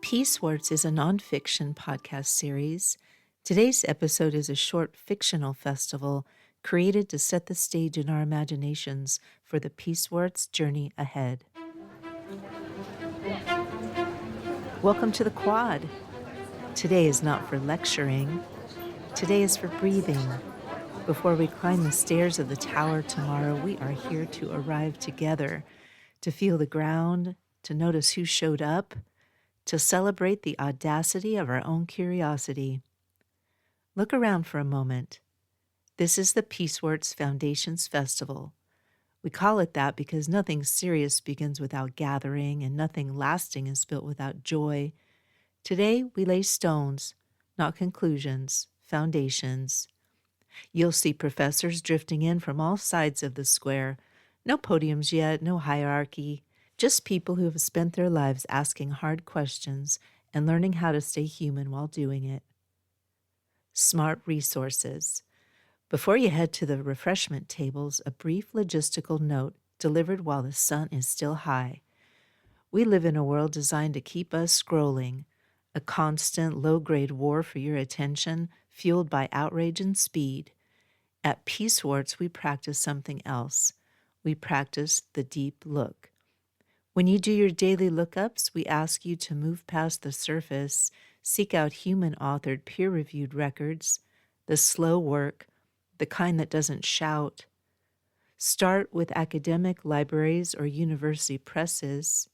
Peacewarts is a nonfiction podcast series. Today's episode is a short fictional festival created to set the stage in our imaginations for the Peacewarts journey ahead. Welcome to the quad. Today is not for lecturing. Today is for breathing. Before we climb the stairs of the tower tomorrow, we are here to arrive together, to feel the ground, to notice who showed up, to celebrate the audacity of our own curiosity. Look around for a moment. This is the Peacewarts Foundation's festival. We call it that because nothing serious begins without gathering and nothing lasting is built without joy. Today we lay stones, not conclusions, foundations. You'll see professors drifting in from all sides of the square. No podiums yet, no hierarchy. Just people who have spent their lives asking hard questions and learning how to stay human while doing it. Smart resources. Before you head to the refreshment tables, a brief logistical note delivered while the sun is still high. We live in a world designed to keep us scrolling, a constant low-grade war for your attention, fueled by outrage and speed. At Peacewarts, we practice something else. We practice the deep look. When you do your daily lookups, we ask you to move past the surface, seek out human-authored, peer-reviewed records, the slow work, the kind that doesn't shout. Start with academic libraries or university presses.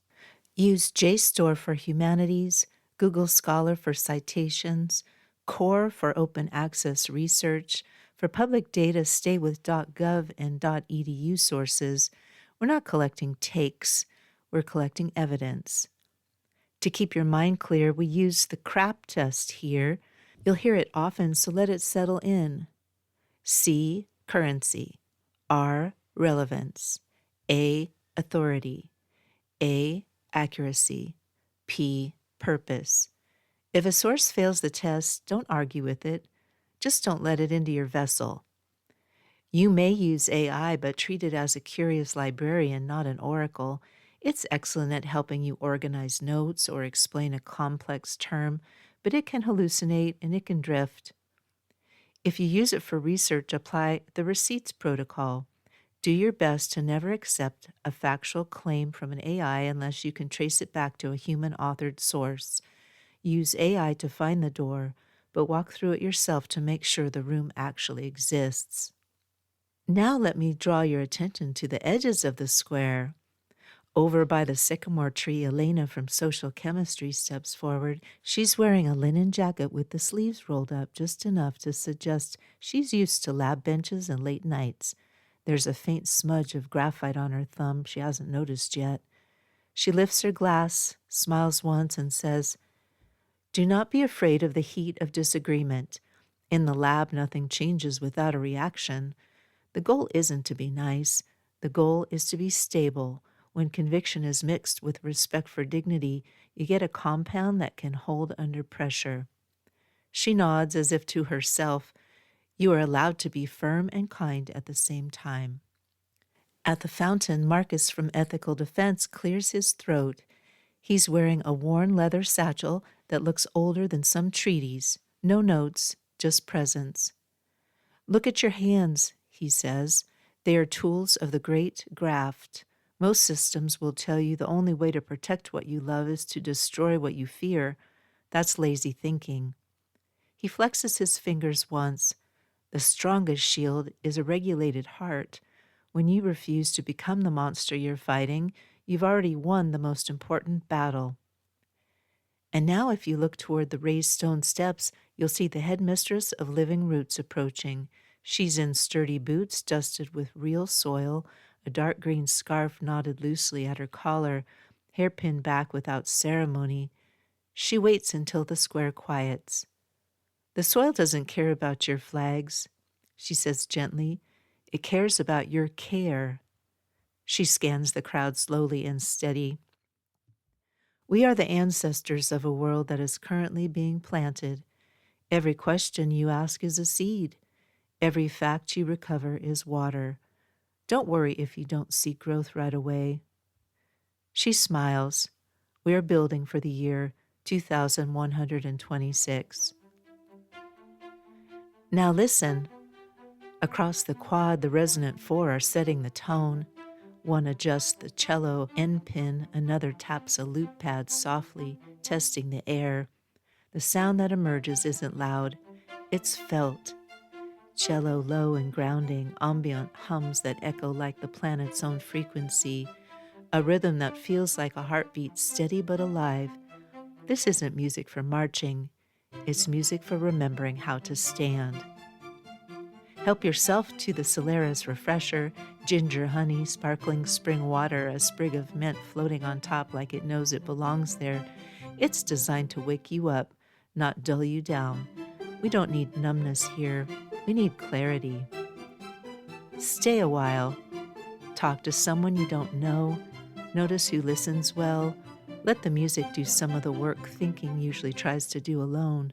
Use JSTOR for humanities, Google Scholar for citations, Core for open access research. For public data, stay with .gov and .edu sources. We're not collecting takes. We're collecting evidence. To keep your mind clear, we use the CRAP test here. You'll hear it often, so let it settle in. C, currency. R, relevance. A, authority. A, accuracy. P, purpose. If a source fails the test, don't argue with it. Just don't let it into your vessel. You may use AI, but treat it as a curious librarian, not an oracle. It's excellent at helping you organize notes or explain a complex term, but it can hallucinate and it can drift. If you use it for research, apply the receipts protocol. Do your best to never accept a factual claim from an AI unless you can trace it back to a human-authored source. Use AI to find the door, but walk through it yourself to make sure the room actually exists. Now let me draw your attention to the edges of the square. Over by the sycamore tree, Elena from social chemistry steps forward. She's wearing a linen jacket with the sleeves rolled up just enough to suggest she's used to lab benches and late nights. There's a faint smudge of graphite on her thumb she hasn't noticed yet. She lifts her glass, smiles once, and says, "Do not be afraid of the heat of disagreement. In the lab, nothing changes without a reaction. The goal isn't to be nice. The goal is to be stable. When conviction is mixed with respect for dignity, you get a compound that can hold under pressure." She nods as if to herself. You are allowed to be firm and kind at the same time. At the fountain, Marcus from Ethical Defense clears his throat. He's wearing a worn leather satchel that looks older than some treaties. No notes, just presence. "Look at your hands," he says. "They are tools of the great graft. Most systems will tell you the only way to protect what you love is to destroy what you fear. That's lazy thinking." He flexes his fingers once. The strongest shield is a regulated heart. When you refuse to become the monster you're fighting, you've already won the most important battle. And now if you look toward the raised stone steps, you'll see the headmistress of Living Roots approaching. She's in sturdy boots dusted with real soil, a dark green scarf knotted loosely at her collar, hair pinned back without ceremony. She waits until the square quiets. "The soil doesn't care about your flags," she says gently. "It cares about your care." She scans the crowd slowly and steady. "We are the ancestors of a world that is currently being planted. Every question you ask is a seed. Every fact you recover is water. Don't worry if you don't see growth right away." She smiles. We are building for the year 2,126. Now listen. Across the quad, the resonant four are setting the tone. One adjusts the cello end pin, another taps a loop pad softly, testing the air. The sound that emerges isn't loud, it's felt. Cello low and grounding, ambient hums that echo like the planet's own frequency, a rhythm that feels like a heartbeat, steady but alive. This isn't music for marching, it's music for remembering how to stand. Help yourself to the Solaris Refresher, ginger honey, sparkling spring water, a sprig of mint floating on top like it knows it belongs there. It's designed to wake you up, not dull you down. We don't need numbness here. We need clarity. Stay a while. Talk to someone you don't know. Notice who listens well. Let the music do some of the work thinking usually tries to do alone.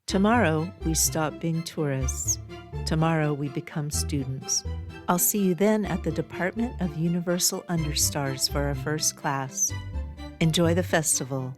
Tomorrow, we stop being tourists. Tomorrow, we become students. I'll see you then at the Department of Universal Understars for our first class. Enjoy the festival.